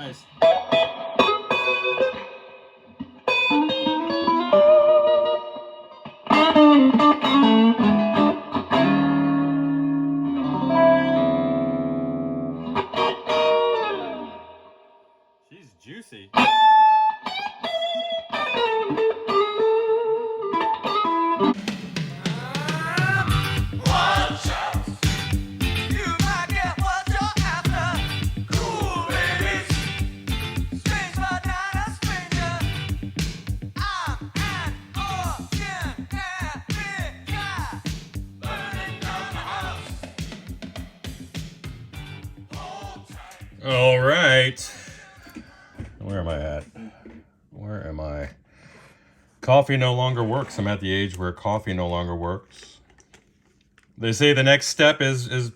Nice. She's juicy. All right. Where am I at? Where am I? Coffee no longer works. I'm at the age where coffee no longer works. They say the next step is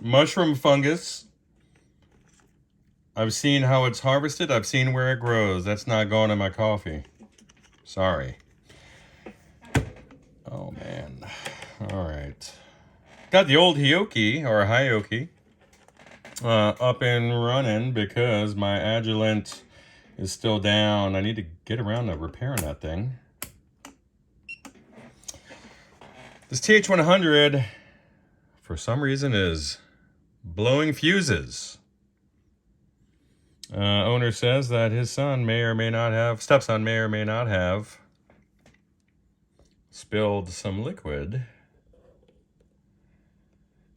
mushroom fungus. I've seen how it's harvested. I've seen where it grows. That's not going in my coffee. Sorry. Oh, man. All right. Got the old Hioki, or Hioki, up and running because my Agilent is still down. I need to get around to repairing that thing. This TH100, for some reason, is blowing fuses. Owner says that his son may or may not have, stepson may or may not have spilled some liquid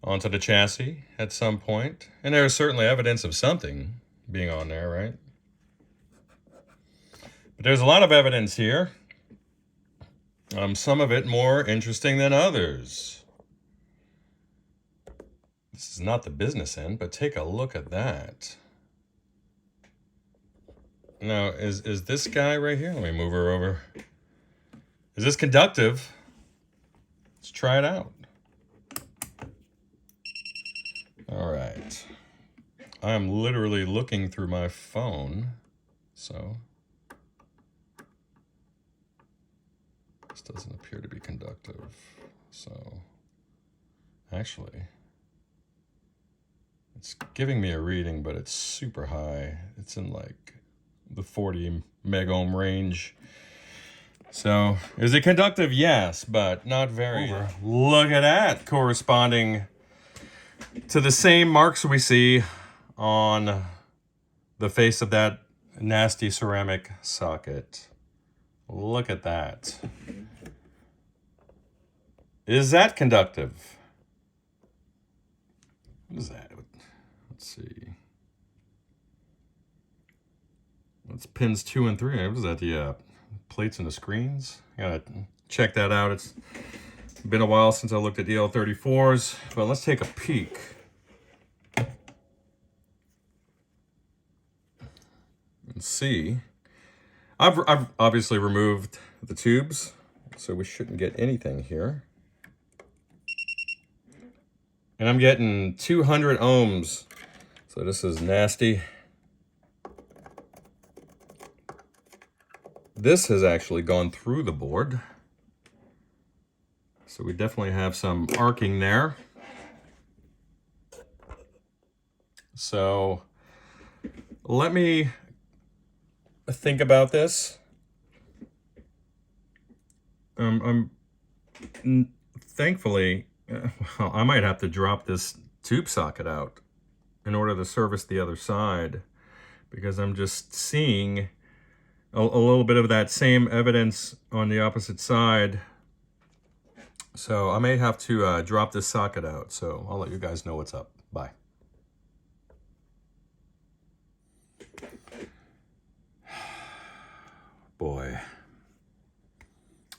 onto the chassis at some point. And there's certainly evidence of something being on there, right? But there's a lot of evidence here. Some of it more interesting than others. This is not the business end, but take a look at that. Now, is this guy right here? Let me move her over. Is this conductive? Let's try it out. All right. I am literally looking through my phone, so this doesn't appear to be conductive. So actually, it's giving me a reading, but it's super high. It's in like the 40 megohm range. So is it conductive? Yes, but not very. Look at that, corresponding to the same marks we see on the face of that nasty ceramic socket. Look at that. Is that conductive? What is that? Let's see. That's pins 2 and 3. What is that? The plates and the screens? I gotta check that out. It's been a while since I looked at the L34s, but let's take a peek. And see. I've obviously removed the tubes, so we shouldn't get anything here. And I'm getting 200 ohms, so this is nasty. This has actually gone through the board. So we definitely have some arcing there. So let me think about this. Thankfully, well, I might have to drop this tube socket out in order to service the other side, because I'm just seeing a little bit of that same evidence on the opposite side. So I may have to drop this socket out. So I'll let you guys know what's up. Bye. Boy.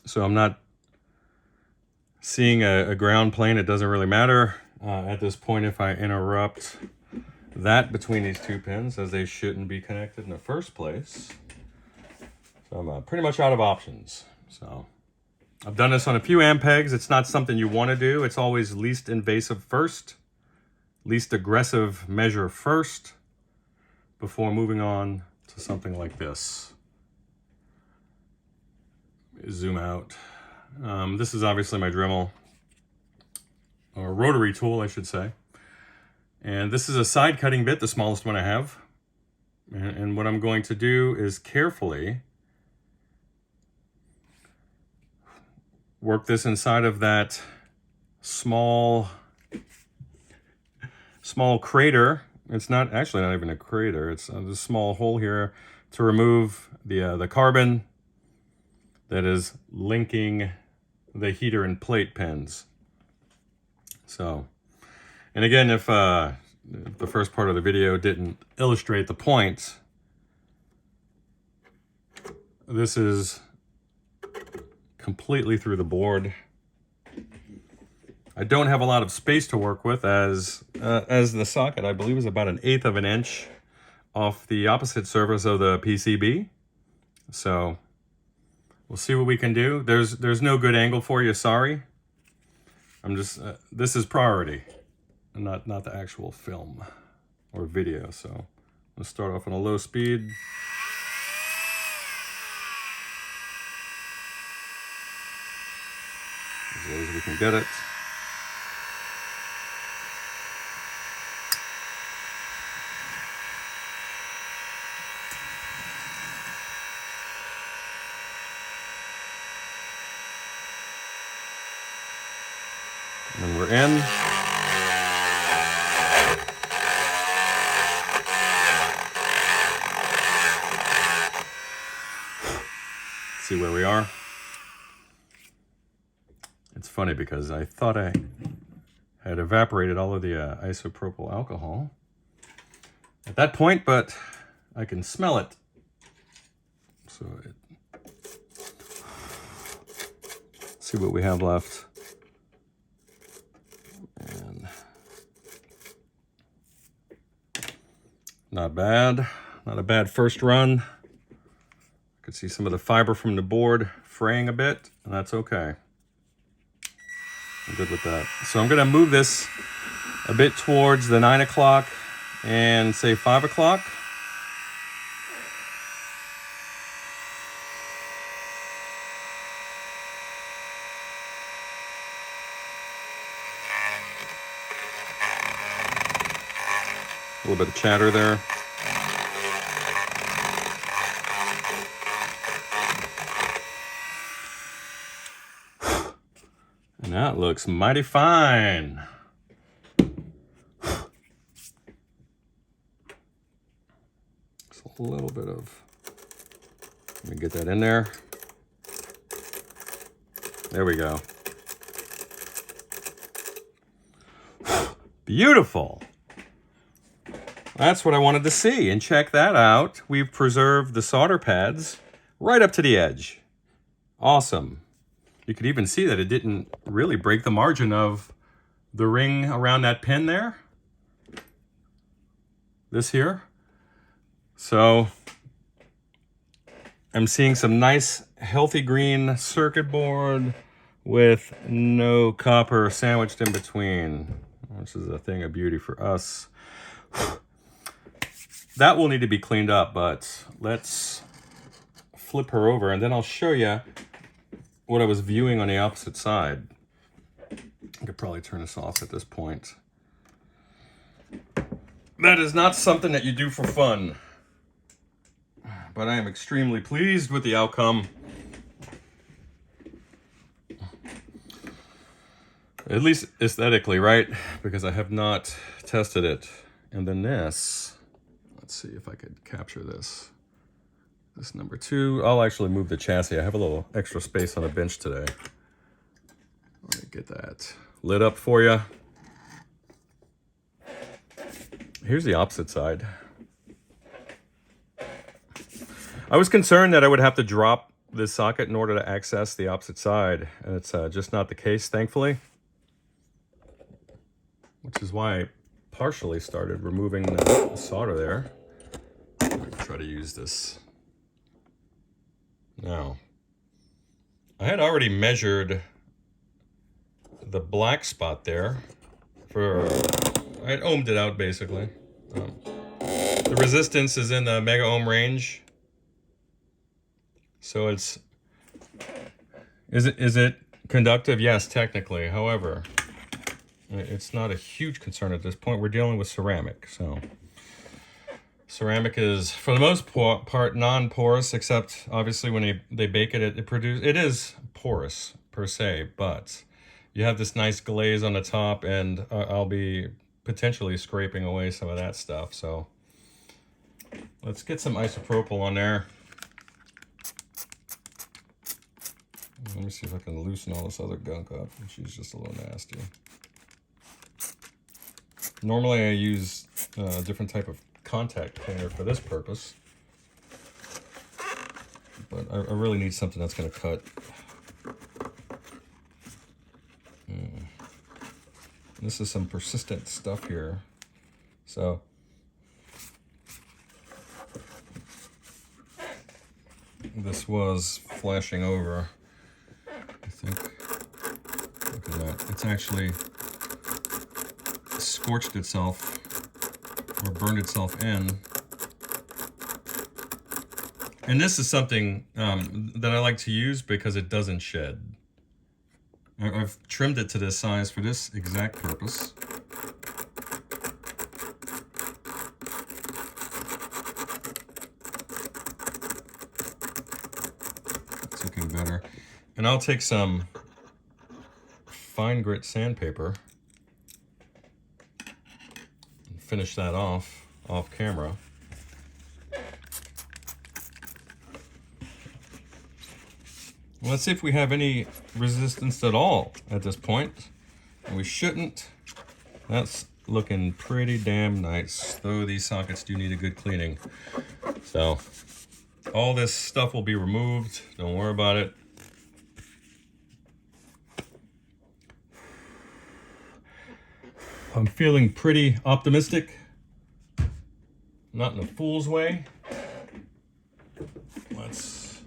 So I'm not seeing a ground plane. It doesn't really matter at this point if I interrupt that between these two pins, as they shouldn't be connected in the first place. So I'm pretty much out of options. So I've done this on a few ampegs. It's not something you want to do. It's always least invasive first, least aggressive measure first, before moving on to something like this. Zoom out. This is obviously my Dremel, or rotary tool, I should say. And this is a side cutting bit, the smallest one I have. And what I'm going to do is carefully work this inside of that small crater. It's not actually not even a crater. It's a small hole here to remove the carbon that is linking the heater and plate pins. So, and again, if the first part of the video didn't illustrate the point, this is completely through the board. I don't have a lot of space to work with as the socket, I believe, is about 1/8 of an inch off the opposite surface of the PCB. So we'll see what we can do. There's no good angle for you, sorry. I'm just, this is priority, not the actual film or video. So let's start off on a low speed. As low as we can get it. And we're in. See where we are. It's funny because I thought I had evaporated all of the isopropyl alcohol at that point, but I can smell it. So see what we have left. And not bad. Not a bad first run. I could see some of the fiber from the board fraying a bit, and that's okay. I'm good with that. So I'm gonna move this a bit towards the 9 o'clock and say 5 o'clock. A little bit of chatter there. And that looks mighty fine. Just a little bit of, let me get that in there. There we go. Beautiful. That's what I wanted to see, and check that out. We've preserved the solder pads right up to the edge. Awesome. You could even see that it didn't really break the margin of the ring around that pin there. This here. So I'm seeing some nice healthy green circuit board with no copper sandwiched in between. This is a thing of beauty for us. That will need to be cleaned up, but let's flip her over and then I'll show you what I was viewing on the opposite side. I could probably turn this off at this point. That is not something that you do for fun, but I am extremely pleased with the outcome. At least aesthetically, right? Because I have not tested it. And then this, let's see if I could capture this. This number 2, I'll actually move the chassis. I have a little extra space on the bench today. Let me get that lit up for you. Here's the opposite side. I was concerned that I would have to drop this socket in order to access the opposite side, and it's just not the case, thankfully. Which is why I partially started removing the solder there. I'm going to try to use this. Now, I had already measured the black spot there for, I had ohmed it out basically. The resistance is in the mega ohm range. So it's, is it conductive? Yes, technically. However, it's not a huge concern at this point. We're dealing with ceramic, so Ceramic is, for the most part, non-porous, except obviously when they bake it, it is porous per se, but you have this nice glaze on the top, and I'll be potentially scraping away some of that stuff. So let's get some isopropyl on there. Let me see if I can loosen all this other gunk up. She's just a little nasty. Normally I use a different type of contact cleaner for this purpose, but I really need something that's going to cut. This is some persistent stuff here, so this was flashing over, I think. Look at that. It's actually scorched itself or burned itself in. And this is something that I like to use because it doesn't shed. I've trimmed it to this size for this exact purpose. It's looking better. And I'll take some fine grit sandpaper and finish that off camera. Let's see if we have any resistance at all at this point. And we shouldn't. That's looking pretty damn nice, though these sockets do need a good cleaning. So all this stuff will be removed. Don't worry about it. I'm feeling pretty optimistic. Not in a fool's way. Let's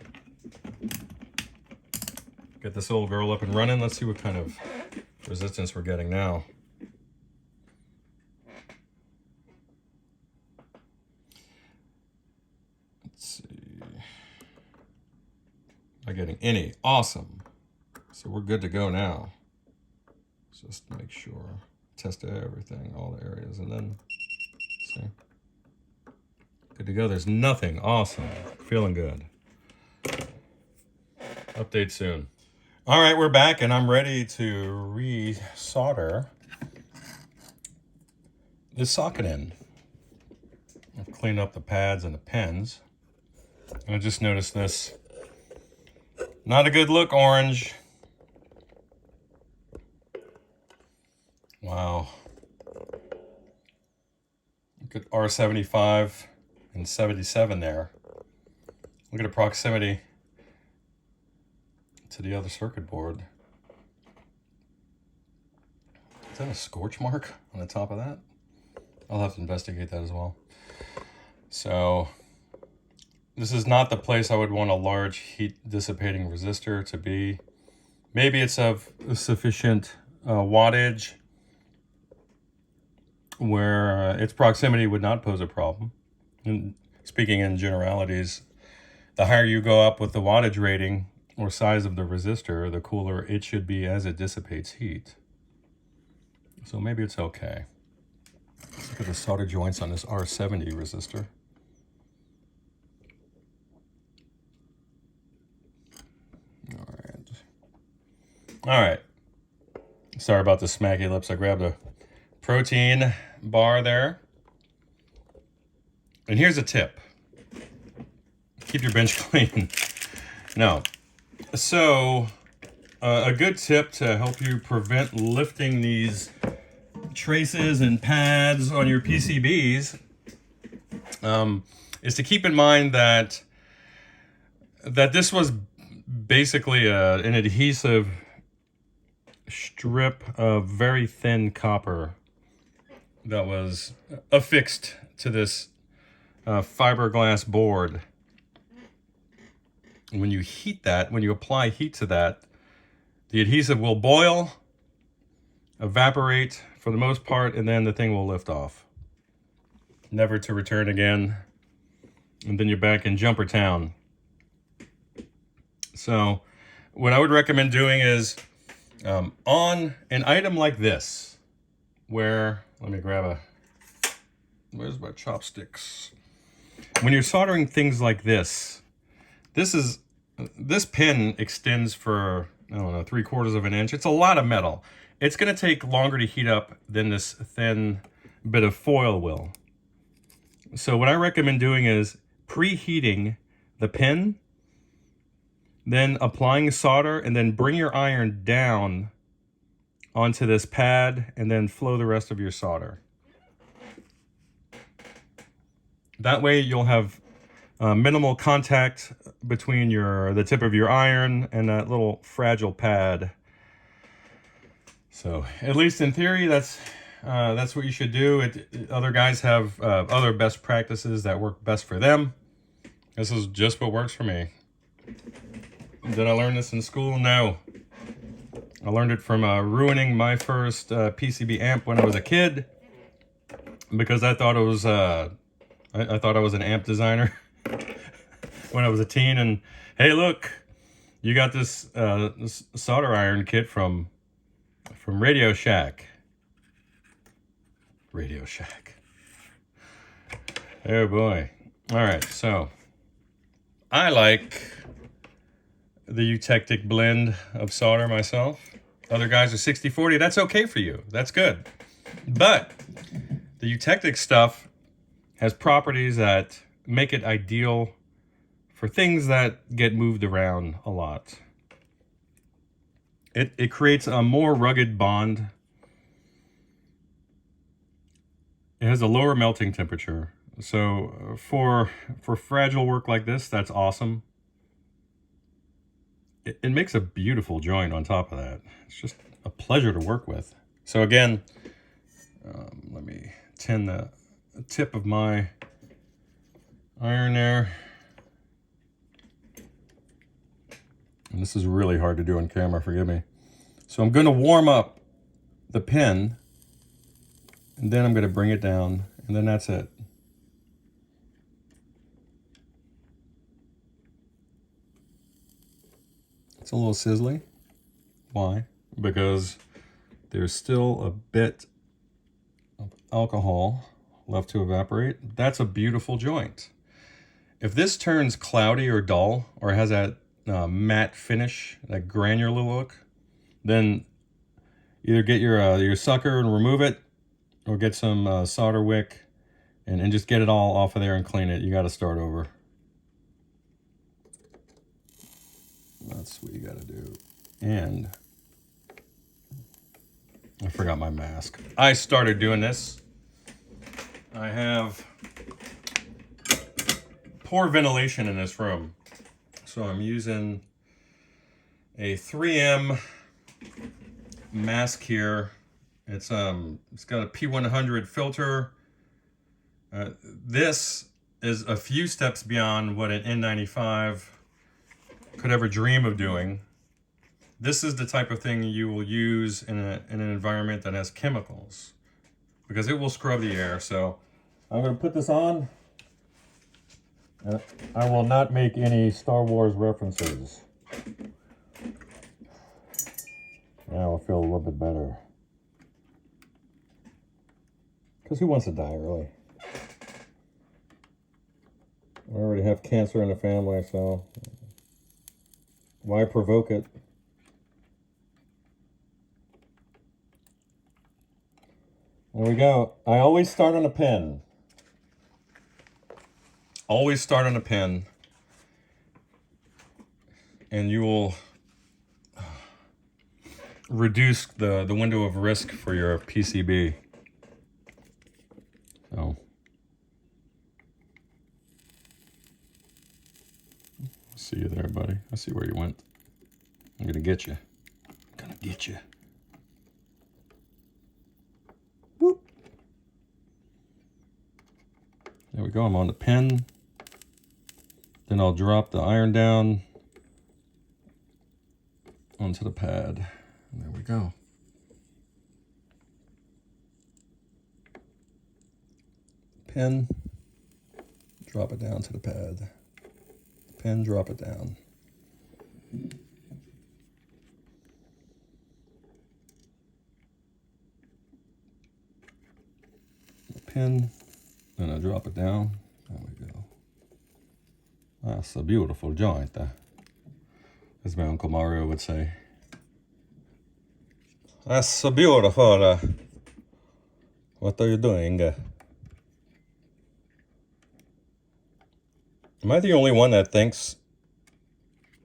get this old girl up and running. Let's see what kind of resistance we're getting now. Let's see. Not getting any. Awesome. So we're good to go now. Just make sure. Test everything, all the areas, and then see. Good to go. There's nothing. Awesome. Feeling good. Update soon. All right, we're back, and I'm ready to re-solder this socket in. I've cleaned up the pads and the pins. And I just noticed this. Not a good look, orange. Wow. Look at R75 and 77 there. Look at the proximity to the other circuit board. Is that a scorch mark on the top of that? I'll have to investigate that as well. So this is not the place I would want a large heat dissipating resistor to be. Maybe it's of sufficient wattage where its proximity would not pose a problem. And speaking in generalities, the higher you go up with the wattage rating or size of the resistor, the cooler it should be as it dissipates heat. So maybe it's okay. Let's look at the solder joints on this R70 resistor. All right. Sorry about the smacky lips. I grabbed a protein bar there. And here's a tip. Keep your bench clean. No. So, a good tip to help you prevent lifting these traces and pads on your PCBs is to keep in mind that this was basically an adhesive strip of very thin copper that was affixed to this fiberglass board. When you heat that, when you apply heat to that, the adhesive will boil, evaporate for the most part, and then the thing will lift off. Never to return again. And then you're back in jumper town. So what I would recommend doing is on an item like this, where, let me grab where's my chopsticks? when you're soldering things like this pin extends for, I don't know, 3/4 of an inch. It's a lot of metal. It's going to take longer to heat up than this thin bit of foil will. So what I recommend doing is preheating the pin, then applying solder, and then bring your iron down onto this pad and then flow the rest of your solder. That way you'll have minimal contact between the tip of your iron and that little fragile pad. So at least in theory, that's what you should do. Other guys have other best practices that work best for them. This is just what works for me. Did I learn this in school? No. I learned it from ruining my first PCB amp when I was a kid, because I thought it was I thought I was an amp designer when I was a teen. And hey, look, you got this solder iron kit from Radio Shack. Radio Shack. Oh boy. All right, so I like the eutectic blend of solder myself. Other guys are 60/40. That's okay for you. That's good. But the eutectic stuff has properties that make it ideal for things that get moved around a lot. It creates a more rugged bond. It has a lower melting temperature. So for fragile work like this, that's awesome. It makes a beautiful joint on top of that. It's just a pleasure to work with. So again, let me tin the tip of my iron there. And this is really hard to do on camera, forgive me. So I'm going to warm up the pin, and then I'm going to bring it down, and then that's it. It's a little sizzly. Why? Because there's still a bit of alcohol left to evaporate. That's a beautiful joint. If this turns cloudy or dull, or has that matte finish, that granular look, then either get your sucker and remove it, or get some solder wick and just get it all off of there and clean it. You got to start over. That's what you got to do. And I forgot my mask. I started doing this. I have poor ventilation in this room, so I'm using a 3M mask here. It's got a P100 filter. This is a few steps beyond what an N95 could ever dream of doing. This is the type of thing you will use in an environment that has chemicals, because it will scrub the air. So I'm going to put this on. I will not make any Star Wars references. Now I'll feel a little bit better. Because who wants to die early? I already have cancer in the family, so why provoke it? There we go. I always start on a pin. Always start on a pin. And you will reduce the window of risk for your PCB. So see you there, buddy. I see where you went. I'm gonna get you. I'm gonna get you. Whoop. There we go. I'm on the pin. Then I'll drop the iron down onto the pad. And there we go. Pin, drop it down to the pad. Pin, drop it down. Pin, then I drop it down. There we go. That's a beautiful joint, as my Uncle Mario would say. That's so beautiful. What are you doing? Am I the only one that thinks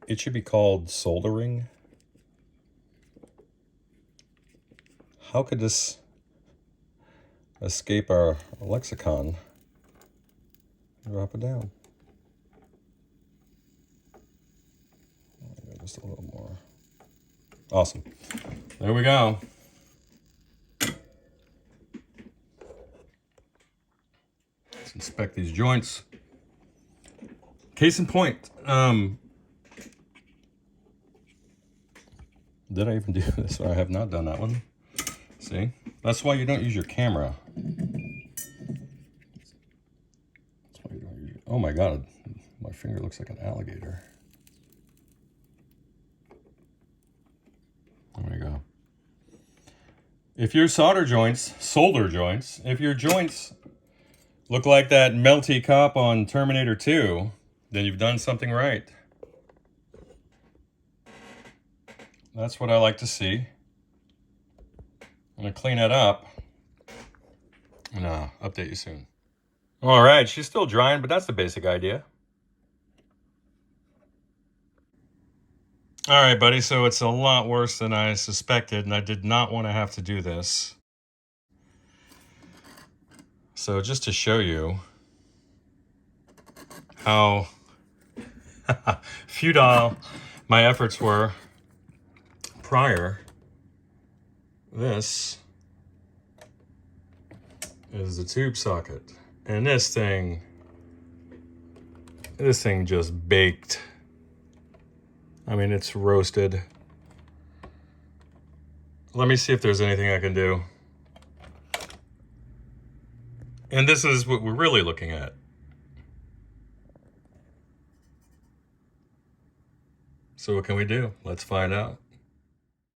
it should be called soldering? How could this escape our lexicon? Drop it down. Just a little more. Awesome. There we go. Let's inspect these joints. Case in point. Did I even do this? I have not done that one. See? That's why you don't use your camera. That's why you don't use your... Oh my God. My finger looks like an alligator. There we go. If your solder joints, if your joints look like that melty cop on Terminator 2, then you've done something right. That's what I like to see. I'm gonna clean it up and update you soon. All right, she's still drying, but that's the basic idea. All right, buddy, so it's a lot worse than I suspected, and I did not want to have to do this. So just to show you how futile my efforts were prior, this is the tube socket. And this thing just baked. I mean, it's roasted. Let me see if there's anything I can do. And this is what we're really looking at. So what can we do? Let's find out.